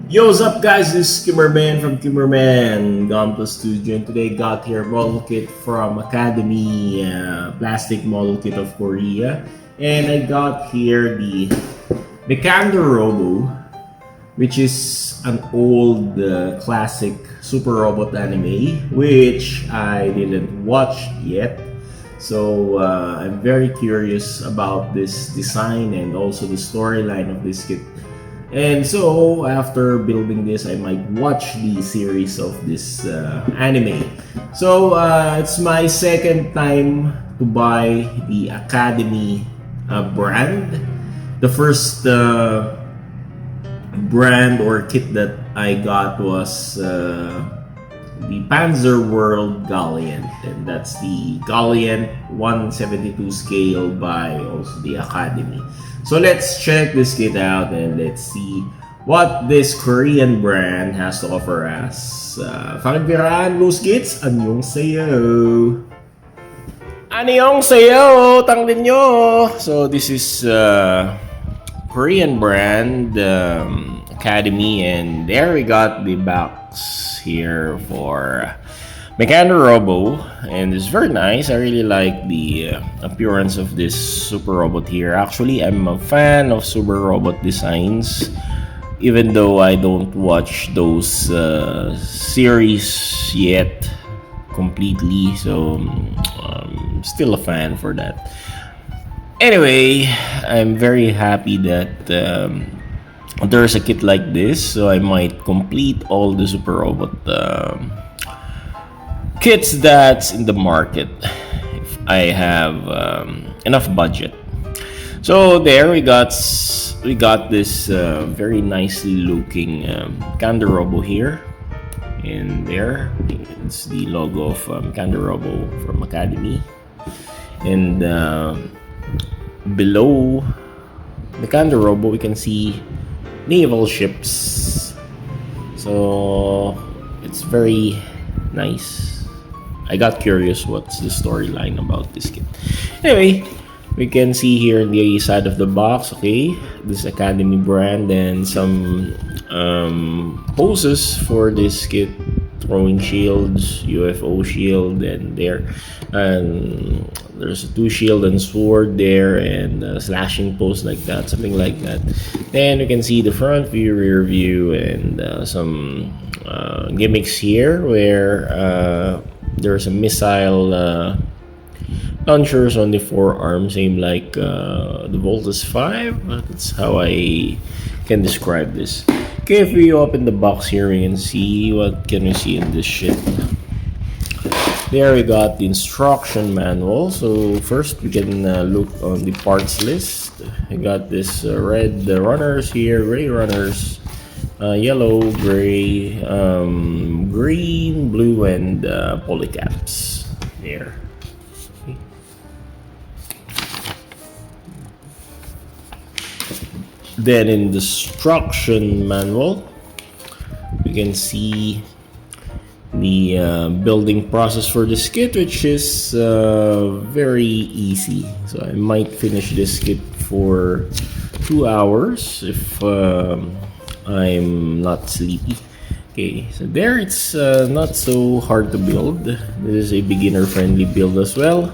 Yo, what's up, guys? This is Kimmerman from Kimmerman Gunpla Studio, and today got here model kit from Academy, plastic model kit of Korea, and I got here the MECHANDER ROBO, which is an old classic super robot anime, which I didn't watch yet. So I'm very curious about this design and also the storyline of this kit. And so after building this, I might watch the series of this anime. So it's my second time to buy the Academy brand. The first brand or kit that I got was the Panzer World Gallant, and that's the Gallant 172 scale by also the Academy. So let's check this kit out and let's see what this Korean brand has to offer us. Fakibiraan, loose kits, anyong sayo! Anyong sayo! Tanglin nyo! So this is Korean brand Academy, and there we got the box here for MECHANDER ROBO, and it's very nice. I really like the appearance of this super robot here. Actually, I'm a fan of super robot designs, even though I don't watch those series yet completely, so I'm still a fan for that. Anyway, I'm very happy that there's a kit like this, so I might complete all the super robot kits that's in the market if I have enough budget. So there we got this very nicely looking MECHANDER ROBO here, and there it's the logo of MECHANDER ROBO from Academy, and below MECHANDER ROBO we can see naval ships, so it's very nice. I got curious what's the storyline about this kit. Anyway, we can see here on the side of the box, okay, this Academy brand and some poses for this kit, throwing shields, UFO shield, and there's a 2 shield and sword there, and a slashing pose like that, something like that. Then we can see the front view, rear view, and some gimmicks here where there's a missile launchers on the forearm, same like the Voltus 5. That's how I can describe this. Okay, if we open the box here, we can see what can we see in this shit. There we got the instruction manual. So first we can look on the parts list. I got this red runners here, gray runners, yellow, gray, green, blue, and polycaps there. Okay. Then in the instruction manual, we can see the building process for this kit, which is very easy. So I might finish this kit for 2 hours if I'm not sleepy. Okay, so there it's not so hard to build. This is a beginner friendly build as well,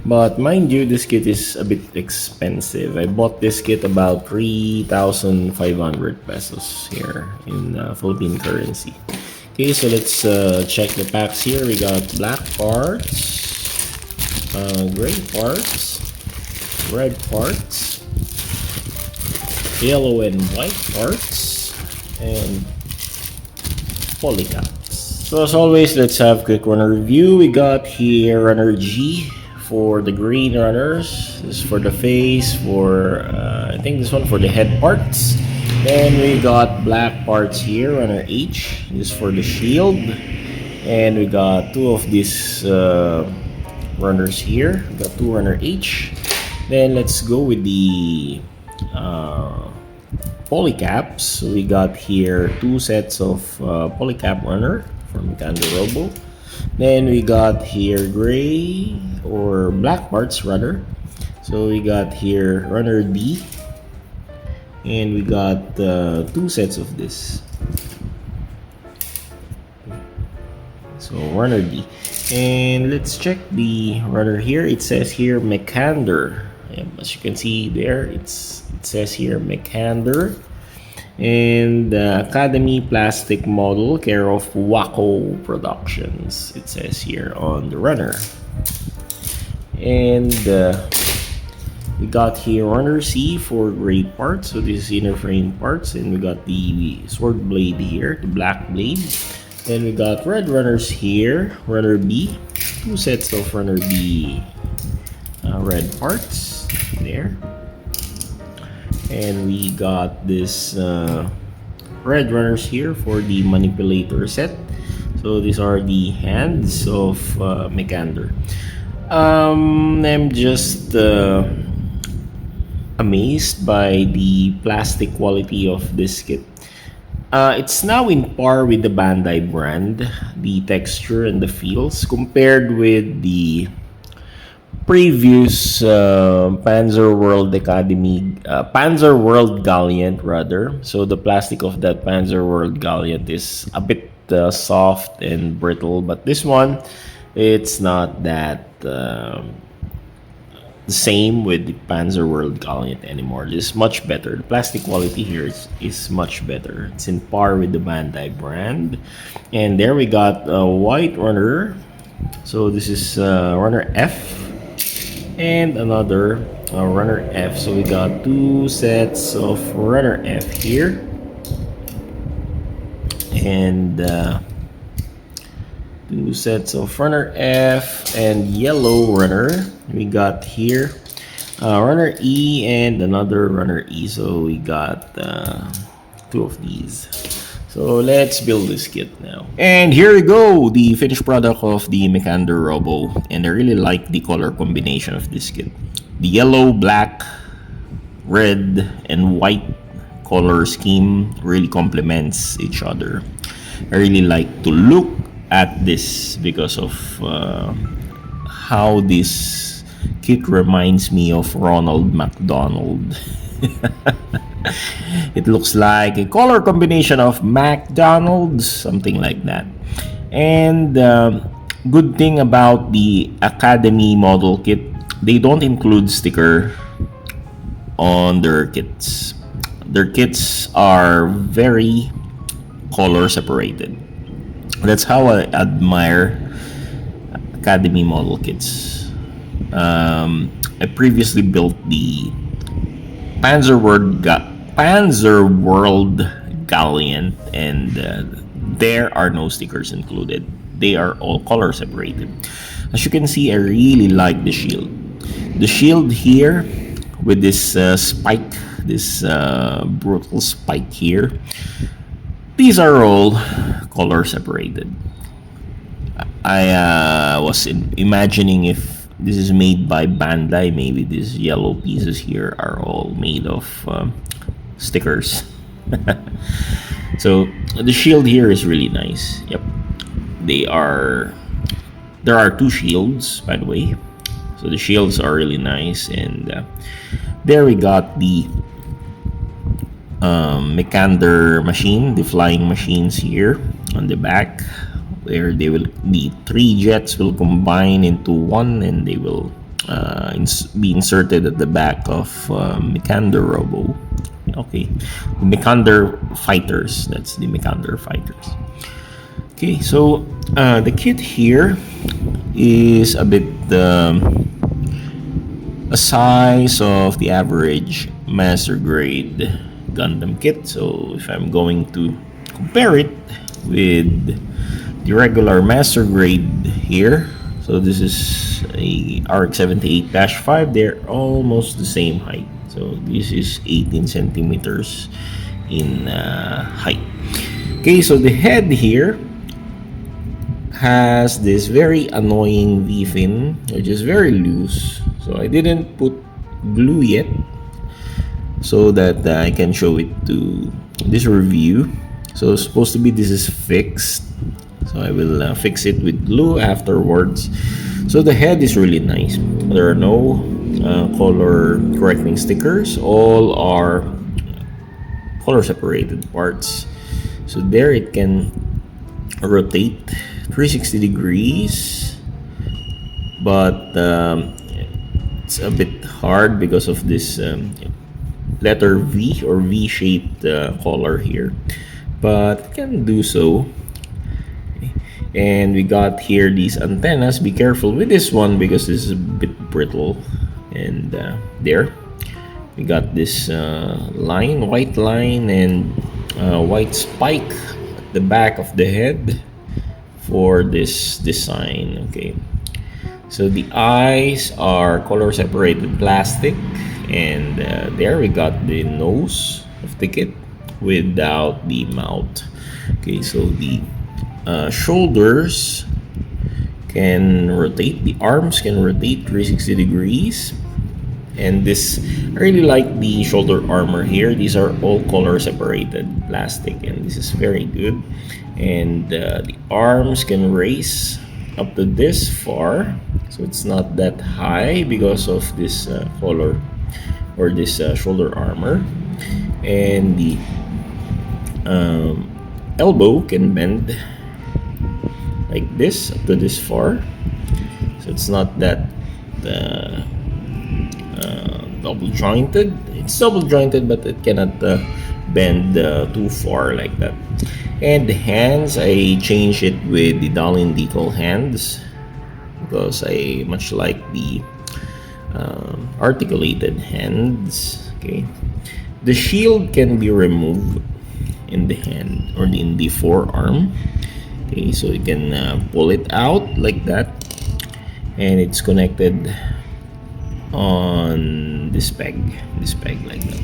but mind you, this kit is a bit expensive. I bought this kit about 3,500 pesos here in Philippine currency. Okay, so let's check the packs here. We got black parts, gray parts, red parts, yellow and white parts, and polycaps. So as always, let's have a quick runner review. We got here runner G for the green runners. This is for the face, for I think this one for the head parts. Then we got black parts here, runner H. This is for the shield. And we got 2 of these runners here. We got 2 runner H. Then let's go with the polycaps. So we got here 2 sets of polycap runner from MECHANDER ROBO. Then we got here gray or black parts runner. So we got here runner D And we got 2 sets of this. So runner D. And let's check the runner here. It says here MECHANDER. As you can see there, it says here MECHANDER. And Academy plastic model, care of Waco Productions. It says here on the runner. And we got here runner C for gray parts. So this is inner frame parts. And we got the sword blade here, the black blade. Then we got red runners here, runner B, 2 sets of runner B red parts there. And we got this red runners here for the manipulator set. So these are the hands of MECHANDER. I'm just amazed by the plastic quality of this kit. It's now in par with the Bandai brand, the texture and the feels, compared with the previous Panzer World Gallant rather. So the plastic of that Panzer World Gallant is a bit soft and brittle, but this one, it's not that the same with the Panzer World Gallant anymore. This is much better. The plastic quality here is much better. It's in par with the Bandai brand. And there we got a white runner. So this is runner F and another runner F. So we got 2 sets of runner F here. And 2 sets of runner F and yellow runner. We got here runner E and another runner E. So we got 2 of these. So let's build this kit now. And here we go, the finished product of the MECHANDER Robo. And I really like the color combination of this kit. The yellow, black, red, and white color scheme really complements each other. I really like to look at this because of how this kit reminds me of Ronald McDonald. It looks like a color combination of McDonald's, something like that. And good thing about the Academy model kit, they don't include sticker on their kits. Their kits are very color separated. That's how I admire Academy model kits. I previously built the Panzer World Gallant, and there are no stickers included. They are all color separated. As you can see, I really like the shield. The shield here with this spike, this brutal spike here. These are all color separated. I was imagining if this is made by Bandai, maybe these yellow pieces here are all made of stickers. So the shield here is really nice. Yep, there are 2 shields, by the way. So the shields are really nice. And there we got the MECHANDER machine, the flying machines here on the back, where the 3 jets will combine into one, and they will be inserted at the back of MECHANDER Robo. Okay, the MECHANDER fighters. That's the MECHANDER fighters. Okay, so the kit here is a bit a size of the average master grade Gundam kit. So if I'm going to compare it with the regular master grade here, so this is a RX-78-5, they're almost the same height. So this is 18 centimeters in height. Okay, so the head here has this very annoying V-fin, which is very loose. So I didn't put glue yet, so that I can show it to this review. So supposed to be this is fixed, so I will fix it with glue afterwards. So the head is really nice. There are no color correcting stickers. All are color separated parts. So there it can rotate 360 degrees, but it's a bit hard because of this letter V or V-shaped collar here, but it can do so. And we got here these antennas. Be careful with this one because this is a bit brittle. And there we got this line, white line, and white spike at the back of the head for this design. Okay, so the eyes are color separated plastic, and there we got the nose of the kit without the mouth. Okay, so the shoulders can rotate, the arms can rotate 360 degrees. And this, I really like the shoulder armor here. These are all color separated plastic, and this is very good. And the arms can raise up to this far, so it's not that high because of this collar or this shoulder armor. And the elbow can bend like this up to this far, so it's not that double jointed. It's double jointed, but it cannot bend too far like that. And the hands, I changed it with the Dallin decal hands because I much like the articulated hands. Okay, the shield can be removed in the hand or in the forearm. Okay, so you can pull it out like that, and it's connected on this peg like that.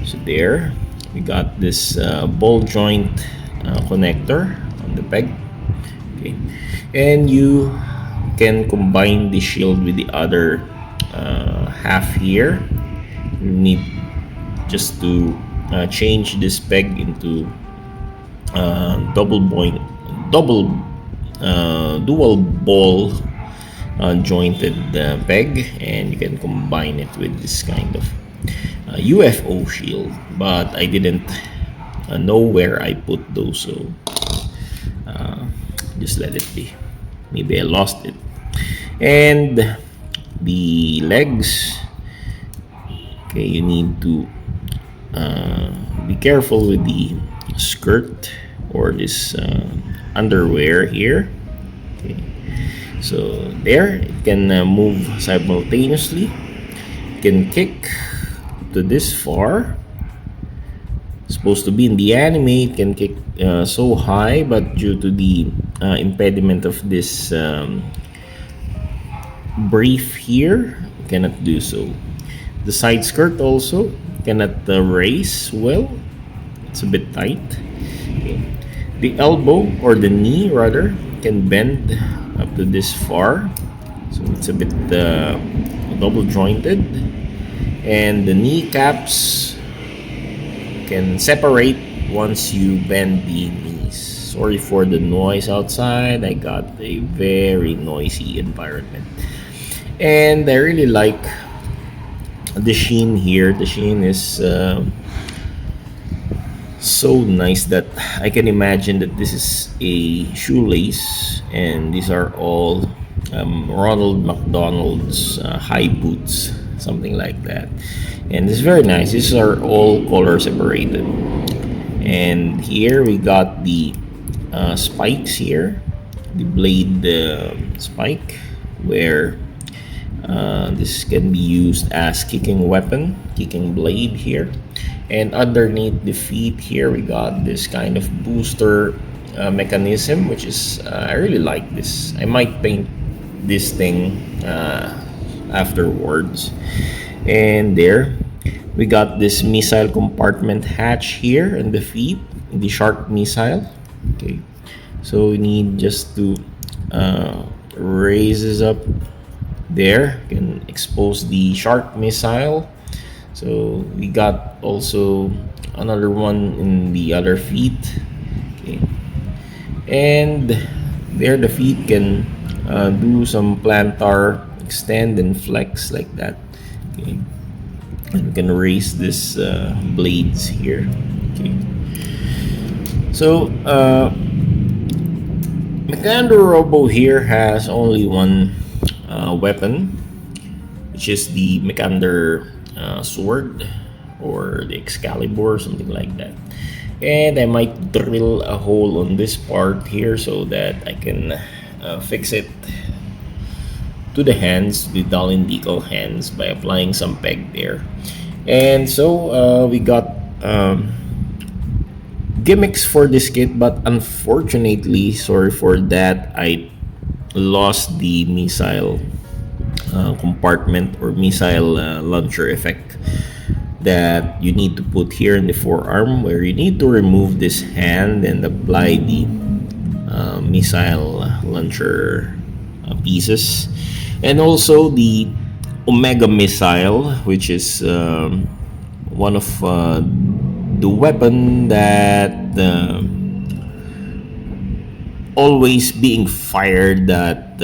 So there we got this ball joint connector on the peg. Okay, and you can combine the shield with the other half here. You need just to change this peg into dual ball jointed peg, and you can combine it with this kind of UFO shield, but I didn't know where I put those, so just let it be. Maybe I lost it. And the legs, okay, you need to be careful with the skirt or this underwear here. Okay, so there it can move simultaneously. It can kick to this far. Supposed to be in the anime, it can kick so high, but due to the impediment of this brief here, it cannot do so. The side skirt also cannot raise well. It's a bit tight. Okay. The elbow or the knee rather can bend up to this far, so it's a bit double jointed, and the kneecaps can separate once you bend the knees. Sorry for the noise outside. I got a very noisy environment, and I really like the sheen here. The sheen is so nice that I can imagine that this is a shoelace, and these are all Ronald McDonald's high boots, something like that. And it's very nice. These are all color separated. And here we got the spikes here, the blade spike, where this can be used as kicking weapon, kicking blade here. And underneath the feet here, we got this kind of booster mechanism, which is I really like this. I might paint this thing afterwards. And there we got this missile compartment hatch here in the feet, the shark missile. Okay, so we need just to raise this up. There you can expose the shark missile. So we got also another one in the other feet. Okay, and there the feet can do some plantar extend and flex like that. Okay, And we can raise this blades here. Okay. So Mechander Robo here has only one weapon, which is the Mechander sword or the Excalibur, something like that. And I might drill a hole on this part here so that I can fix it to the hands, the dull and decal hands, by applying some peg there. And so we got gimmicks for this kit, but unfortunately, sorry for that, I lost the missile compartment or missile launcher effect that you need to put here in the forearm, where you need to remove this hand and apply the missile launcher pieces, and also the Omega missile, which is one of the weapon that always being fired at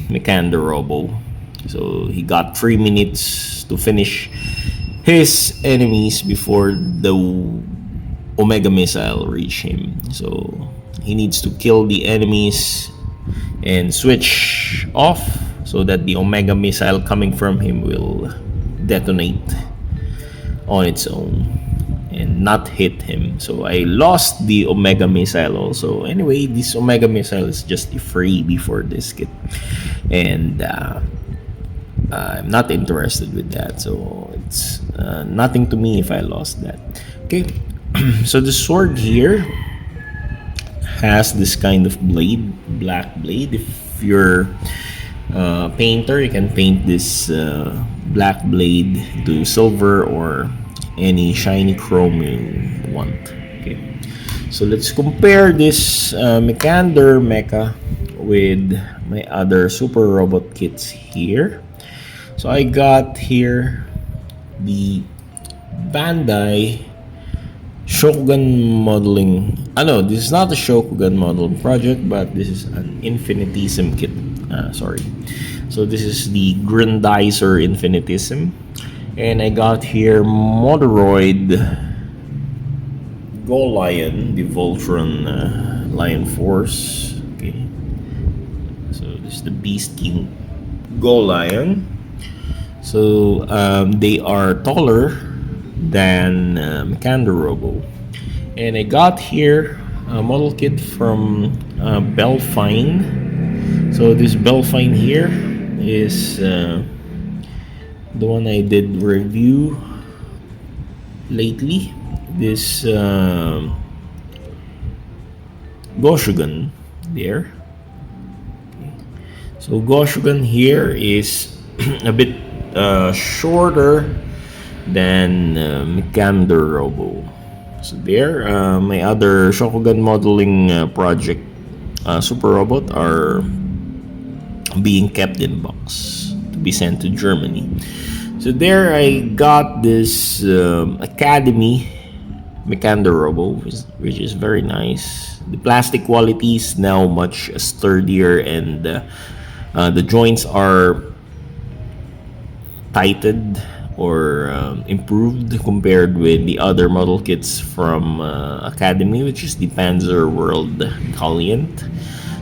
Mechander Robo. So he got 3 minutes to finish his enemies before the Omega missile reach him. So he needs to kill the enemies and switch off so that the Omega missile coming from him will detonate on its own and not hit him. So I lost the Omega missile also. Anyway, this Omega missile is just a freebie for this kit, and I'm not interested with that, so it's nothing to me if I lost that. Okay. So the sword here has this kind of blade, black blade. If you're a painter, you can paint this black blade to silver or any shiny chrome you want. Okay, so let's compare this Mechander Mecha with my other super robot kits here. So I got here the Bandai Shokugan modeling. No, this is not a Shokugan modeling project, but this is an Infinitism kit. Sorry. So this is the Grandizer Infinitism. And I got here Modoroid Go Lion, the Voltron Lion Force. Okay. So this is the Beast King Go Lion. So they are taller than Mechander Robo. And I got here a model kit from Belfine. So this Belfine here is the one I did review lately. This Goshugan there. Okay. So Goshugan here is a bit shorter than Mechander Robo. So there, my other Shokugan modeling project Super Robot are being kept in box to be sent to Germany. So there I got this Academy Mechander Robo, which is very nice. The plastic quality is now much sturdier, and the joints are tightened or improved compared with the other model kits from Academy, which is the Panzer World Gallant.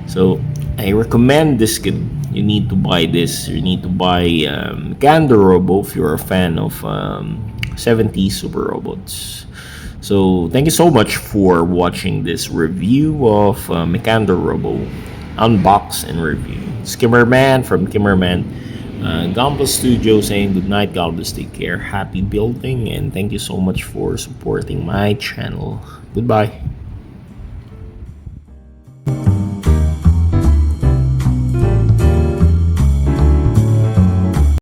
So I recommend this kit. You need to buy this. You need to buy Mechander Robo if you're a fan of 70s super robots. So thank you so much for watching this review of Mechander Robo unbox and review. It's Kimmerman from Kimmerman Gunpla Studio saying good night. God bless, take care, happy building, and thank you so much for supporting my channel. Goodbye.